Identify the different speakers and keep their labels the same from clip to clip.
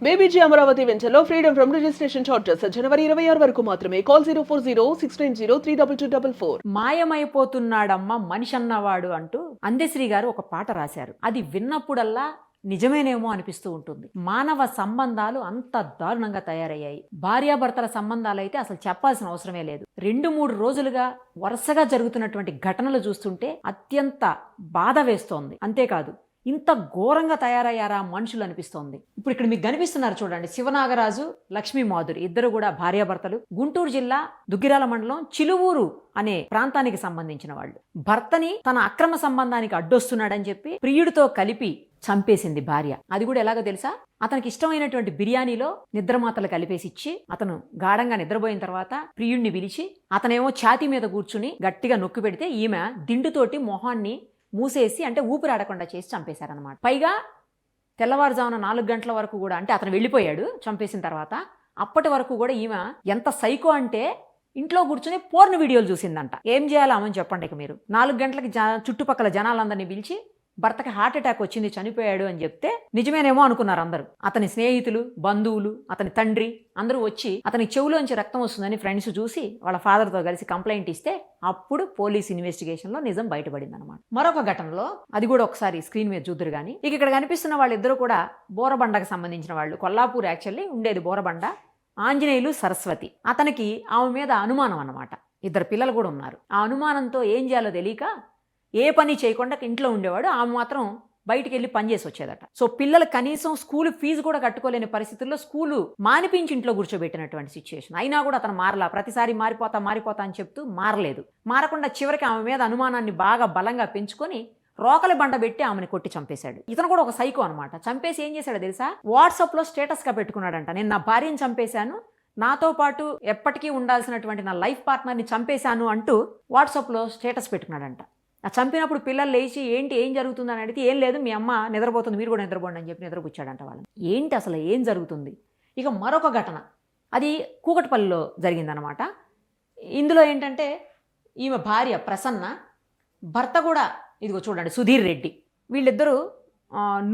Speaker 1: బేబీజీ అమరావతి వెంచర్లో freedom from registration charges జనవరి 26 వరకు మాత్రమే. కాల్ 04069032244.
Speaker 2: మాయమైపోతున్నాడమ్మ మనిషి అన్నవాడు అంటూ అందశ్రీ గారు ఒక పాట రాశారు. అది విన్నప్పుడల్లా నిజమేనేమో అనిపిస్తూ ఉంటుంది. మానవ సంబంధాలు అంత దారుణంగా తయారయ్యాయి. భార్యాభర్తల సంబంధాలు అయితే అసలు చెప్పాల్సిన అవసరమే లేదు. 2-3 రోజులుగా వరుసగా జరుగుతున్నటువంటి ఘటనలు చూస్తుంటే అత్యంత బాధ వేస్తోంది. అంతేకాదు ఇంత ఘోరంగా తయారయ్యారా మనుషులు అనిపిస్తోంది. ఇప్పుడు ఇక్కడ మీకు కనిపిస్తున్నారు చూడండి, శివనాగరాజు, లక్ష్మీ మాధురి ఇద్దరు కూడా భార్యాభర్తలు. గుంటూరు జిల్లా దుగ్గిరాల మండలం చిలువూరు అనే ప్రాంతానికి సంబంధించిన వాళ్ళు. భర్తని తన అక్రమ సంబంధానికి అడ్డొస్తున్నాడని చెప్పి ప్రియుడితో కలిపి చంపేసింది భార్య. అది కూడా ఎలాగో తెలుసా? అతనికి ఇష్టమైనటువంటి బిర్యానీలో నిద్రమాతలు కలిపేసి ఇచ్చి అతను గాఢంగా నిద్రపోయిన తర్వాత ప్రియుడిని పిలిచి అతనేమో ఛాతీ మీద కూర్చుని గట్టిగా నొక్కి పెడితే ఈమె దిండుతోటి మొహాన్ని మూసేసి, అంటే ఊపిరాడకుండా చేసి చంపేశారనమాట. పైగా తెల్లవారుజామున 4 గంటల వరకు కూడా, అంటే అతను వెళ్ళిపోయాడు చంపేసిన తర్వాత, అప్పటి వరకు కూడా ఈమె ఎంత సైకో అంటే ఇంట్లో కూర్చుని పోర్న్ వీడియోలు చూసిందంట. ఏం చేయాలో ఆమెను చెప్పండి. ఇక మీరు 4 గంటలకి చుట్టుపక్కల జనాలందరినీ పిలిచి భర్తకి హార్ట్ అటాక్ వచ్చింది, చనిపోయాడు అని చెప్తే నిజమేనేమో అనుకున్నారు అందరూ. అతని స్నేహితులు, బంధువులు, అతని తండ్రి అందరూ వచ్చి అతని చెవులోంచి రక్తం వస్తుందని ఫ్రెండ్స్ చూసి వాళ్ళ ఫాదర్తో కలిసి కంప్లైంట్ ఇస్తే అప్పుడు పోలీస్ ఇన్వెస్టిగేషన్లో నిజం బయటపడింది అనమాట. మరొక ఘటనలో, అది కూడా ఒకసారి స్క్రీన్ మీద చూద్దరు కానీ, ఇక్కడ కనిపిస్తున్న వాళ్ళిద్దరూ కూడా బోరబండకు సంబంధించిన వాళ్ళు. కొల్లాపూర్ యాక్చువల్లీ ఉండేది బోరబండ. ఆంజనేయులు, సరస్వతి. అతనికి ఆమె మీద అనుమానం అన్నమాట. 2 పిల్లలు కూడా ఉన్నారు. ఆ అనుమానంతో ఏం చేయాలో తెలియక ఏ పని చేయకుండా ఇంట్లో ఉండేవాడు. ఆమె మాత్రం బయటికి వెళ్ళి పనిచేసి వచ్చేదట. సో పిల్లలు కనీసం స్కూల్ ఫీజు కూడా కట్టుకోలేని పరిస్థితుల్లో స్కూలు మానిపించి ఇంట్లో కూర్చోబెట్టినటువంటి సిచ్యువేషన్. అయినా కూడా అతను మారలా. ప్రతిసారి మారిపోతా అని చెప్తూ మారలేదు. మారకుండా చివరికి ఆమె మీద అనుమానాన్ని బాగా బలంగా పెంచుకొని రోకలి బండ పెట్టి ఆమెను కొట్టి చంపేశాడు. ఇతను కూడా ఒక సైకో అనమాట. చంపేసి ఏం చేశాడో తెలుసా? వాట్సాప్లో స్టేటస్గా పెట్టుకున్నాడంట, నేను నా భార్యను చంపేశాను, నాతో పాటు ఎప్పటికీ ఉండాల్సినటువంటి నా లైఫ్ పార్ట్నర్ని చంపేశాను అంటూ వాట్సాప్లో స్టేటస్ పెట్టుకున్నాడంట. ఆ చంపినప్పుడు పిల్లలు లేచి ఏం జరుగుతుందని అడిగితే, ఏం లేదు మీ అమ్మ నిద్రపోతుంది, మీరు కూడా నిద్రపోండి అని చెప్పి నిద్రపుచ్చాడంట వాళ్ళని. ఏంటి అసలు ఏం జరుగుతుంది? ఇక మరొక ఘటన, అది కూకట్పల్లిలో జరిగిందనమాట. ఇందులో ఏంటంటే ఈమె భార్య ప్రసన్న, భర్త కూడా ఇదిగో చూడండి సుధీర్ రెడ్డి. వీళ్ళిద్దరూ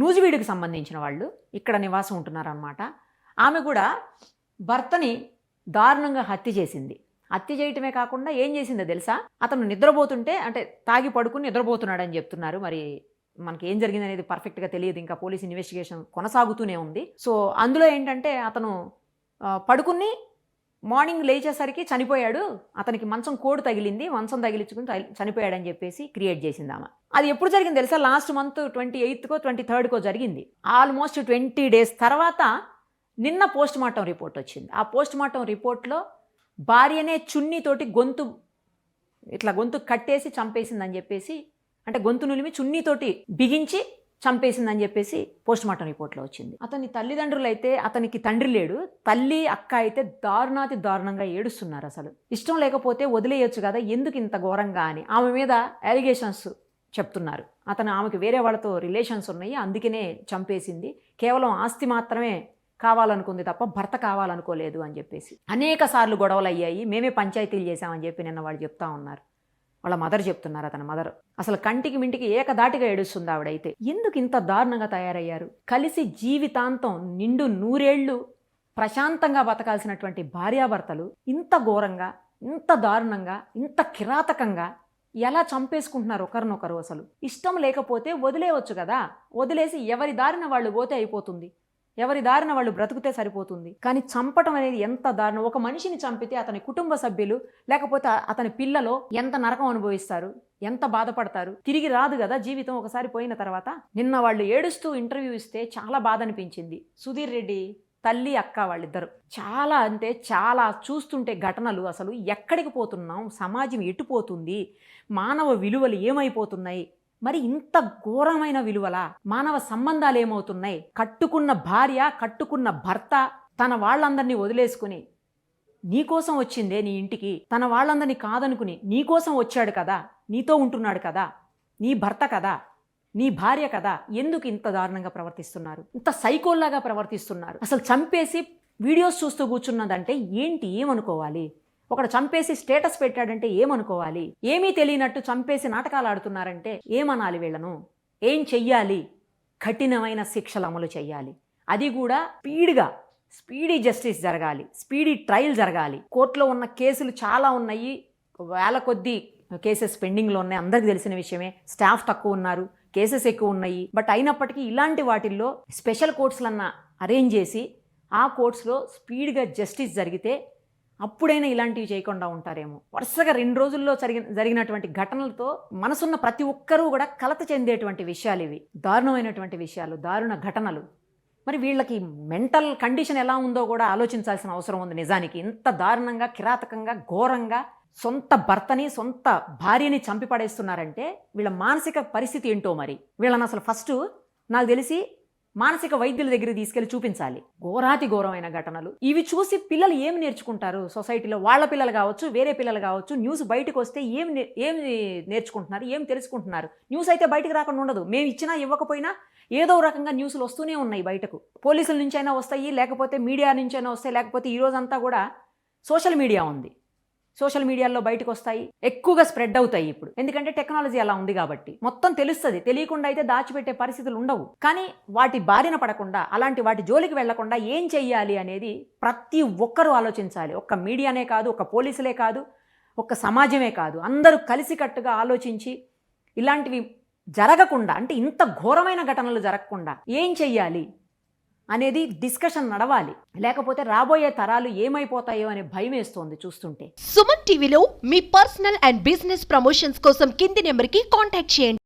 Speaker 2: నూజివీడుకి సంబంధించిన వాళ్ళు, ఇక్కడ నివాసం ఉంటున్నారనమాట. ఆమె కూడా భర్తని దారుణంగా హత్య చేసింది. హత్య చేయటమే కాకుండా ఏం చేసిందో తెలుసా? అతను నిద్రపోతుంటే, అంటే తాగి పడుకుని నిద్రపోతున్నాడని చెప్తున్నారు. మరి మనకి ఏం జరిగింది అనేది పర్ఫెక్ట్గా తెలియదు, ఇంకా పోలీస్ ఇన్వెస్టిగేషన్ కొనసాగుతూనే ఉంది. సో అందులో ఏంటంటే అతను పడుకుని మార్నింగ్ లేచేసరికి చనిపోయాడు, అతనికి మంచం కోడు తగిలింది, మంచం తగిలించుకుని చనిపోయాడని చెప్పేసి క్రియేట్ చేసింది ఆమె. అది ఎప్పుడు జరిగింది తెలుసా? లాస్ట్ మంత్ 28కో 23కో జరిగింది. ఆల్మోస్ట్ 20 డేస్ తర్వాత నిన్న పోస్ట్ మార్టం రిపోర్ట్ వచ్చింది. ఆ పోస్ట్ మార్టం రిపోర్ట్లో భార్యనే చున్నీతోటి గొంతు కట్టేసి చంపేసిందని చెప్పేసి, అంటే గొంతు నులిమి చున్నీతోటి బిగించి చంపేసిందని చెప్పేసి పోస్ట్ మార్టం రిపోర్ట్లో వచ్చింది. అతని తల్లిదండ్రులు అయితే, అతనికి తండ్రి లేడు, తల్లి అక్క అయితే దారుణాతి దారుణంగా ఏడుస్తున్నారు. అసలు ఇష్టం లేకపోతే వదిలేయొచ్చు కదా, ఎందుకు ఇంత ఘోరంగా అని ఆమె మీద అలిగేషన్స్ చెప్తున్నారు. ఆమెకి వేరే వాళ్ళతో రిలేషన్స్ ఉన్నాయి, అందుకనే చంపేసింది, కేవలం ఆస్తి మాత్రమే కావాలనుకుంది తప్ప భర్త కావాలనుకోలేదు అని చెప్పేసి. అనేక సార్లు గొడవలు అయ్యాయి, మేమే పంచాయతీలు చేశామని చెప్పి నిన్న వాళ్ళు చెప్తా ఉన్నారు. వాళ్ళ మదర్ చెప్తున్నారు, అతని మదర్. అసలు కంటికి మింటికి ఏకదాటిగా ఏడుస్తుంది ఆవిడైతే. ఎందుకు ఇంత దారుణంగా తయారయ్యారు? కలిసి జీవితాంతం నిండు 100 ఏళ్ళు ప్రశాంతంగా బతకాల్సినటువంటి భార్యాభర్తలు ఇంత ఘోరంగా, ఇంత దారుణంగా, ఇంత కిరాతకంగా ఎలా చంపేసుకుంటున్నారు ఒకరినొకరు? అసలు ఇష్టం లేకపోతే వదిలేయవచ్చు కదా, వదిలేసి ఎవరి దారిన వాళ్ళు పోతే అయిపోతుంది, ఎవరి దారిన వాళ్ళు బ్రతుకుతే సరిపోతుంది. కానీ చంపటం అనేది ఎంత దారుణం. ఒక మనిషిని చంపితే అతని కుటుంబ సభ్యులు లేకపోతే అతని పిల్లలు ఎంత నరకం అనుభవిస్తారు, ఎంత బాధపడతారు. తిరిగి రాదు కదా జీవితం ఒకసారి పోయిన తర్వాత. నిన్న వాళ్ళు ఏడుస్తూ ఇంటర్వ్యూ ఇస్తే చాలా బాధ అనిపించింది. సుధీర్ రెడ్డి తల్లి అక్క వాళ్ళిద్దరు చాలా, అంటే చాలా చూస్తుంటే ఘటనలు అసలు ఎక్కడికి పోతున్నాం, సమాజం ఎటుపోతుంది, మానవ విలువలు ఏమైపోతున్నాయి, మరి ఇంత ఘోరమైన విలువలా? మానవ సంబంధాలు ఏమవుతున్నాయి? కట్టుకున్న భార్య, కట్టుకున్న భర్త తన వాళ్ళందరినీ వదిలేసుకుని నీకోసం వచ్చిందే నీ ఇంటికి, తన వాళ్ళందరినీ కాదనుకుని నీకోసం వచ్చాడు కదా, నీతో ఉంటున్నాడు కదా, నీ భర్త కదా, నీ భార్య కదా, ఎందుకు ఇంత దారుణంగా ప్రవర్తిస్తున్నారు? ఇంత సైకోల్లాగా ప్రవర్తిస్తున్నారు. అసలు చంపేసి వీడియోస్ చూస్తూ కూర్చున్నదంటే ఏంటి, ఏమనుకోవాలి? ఒకడు చంపేసి స్టేటస్ పెట్టాడంటే ఏమనుకోవాలి? ఏమీ తెలియనట్టు చంపేసి నాటకాలు ఆడుతున్నారంటే ఏమనాలి? వీళ్ళను ఏం చెయ్యాలి? కఠినమైన శిక్షలు అమలు చెయ్యాలి. అది కూడా స్పీడీ జస్టిస్ జరగాలి, స్పీడీ ట్రయల్ జరగాలి. కోర్టులో ఉన్న కేసులు చాలా ఉన్నాయి, వేల కొద్దీ కేసెస్ పెండింగ్లో ఉన్నాయి, అందరికీ తెలిసిన విషయమే. స్టాఫ్ తక్కువ ఉన్నారు, కేసెస్ ఎక్కువ ఉన్నాయి. బట్ అయినప్పటికీ ఇలాంటి వాటిల్లో స్పెషల్ కోర్ట్స్లన్నా అరేంజ్ చేసి ఆ కోర్ట్స్లో స్పీడ్గా జస్టిస్ జరిగితే అప్పుడైనా ఇలాంటివి చేయకుండా ఉంటారేమో. వరుసగా 2 రోజుల్లో జరిగినటువంటి ఘటనలతో మనసున్న ప్రతి ఒక్కరూ కూడా కలత చెందేటువంటి విషయాలు ఇవి. దారుణమైనటువంటి విషయాలు, దారుణ ఘటనలు. మరి వీళ్ళకి మెంటల్ కండిషన్ ఎలా ఉందో కూడా ఆలోచించాల్సిన అవసరం ఉంది. నిజానికి ఇంత దారుణంగా, కిరాతకంగా, ఘోరంగా సొంత భర్తని, సొంత భార్యని చంపి పడేస్తున్నారంటే వీళ్ళ మానసిక పరిస్థితి ఏంటో. మరి వీళ్ళని అసలు ఫస్ట్ నాకు తెలిసి మానసిక వైద్యుల దగ్గరికి తీసుకెళ్లి చూపించాలి. ఘోరాతి ఘోరమైన ఘటనలు ఇవి చూసి పిల్లలు ఏమి నేర్చుకుంటారు సొసైటీలో? వాళ్ళ పిల్లలు కావచ్చు, వేరే పిల్లలు కావచ్చు, న్యూస్ బయటకు వస్తే ఏమి నేర్చుకుంటున్నారు, ఏం తెలుసుకుంటున్నారు? న్యూస్ అయితే బయటకు రాకుండా ఉండదు. మేము ఇచ్చినా ఇవ్వకపోయినా ఏదో రకంగా న్యూస్లు వస్తూనే ఉన్నాయి బయటకు. పోలీసుల నుంచి అయినా వస్తాయి, లేకపోతే మీడియా నుంచి అయినా వస్తాయి, లేకపోతే ఈ రోజంతా కూడా సోషల్ మీడియా ఉంది, సోషల్ మీడియాలో బయటకు వస్తాయి, ఎక్కువగా స్ప్రెడ్ అవుతాయి ఇప్పుడు. ఎందుకంటే టెక్నాలజీ అలా ఉంది కాబట్టి మొత్తం తెలుస్తుంది. తెలియకుండా అయితే దాచిపెట్టే పరిస్థితులు ఉండవు. కానీ వాటి బారిన పడకుండా, అలాంటి వాటి జోలికి వెళ్లకుండా ఏం చెయ్యాలి అనేది ప్రతి ఒక్కరూ ఆలోచించాలి. ఒక్క మీడియానే కాదు, ఒక్క పోలీసులే కాదు, ఒక్క సమాజమే కాదు, అందరూ కలిసికట్టుగా ఆలోచించి ఇలాంటివి జరగకుండా, అంటే ఇంత ఘోరమైన ఘటనలు జరగకుండా ఏం చెయ్యాలి అనేది డిస్కషన్ నడవాలి. లేకపోతే రాబోయే తరాలు ఏమైపోతాయో అనే భయం వేస్తోంది చూస్తుంటే.
Speaker 3: సుమన్ టీవీలో మీ పర్సనల్ అండ్ బిజినెస్ ప్రమోషన్స్ కోసం కింది నెంబర్కి కాంటాక్ట్ చేయండి.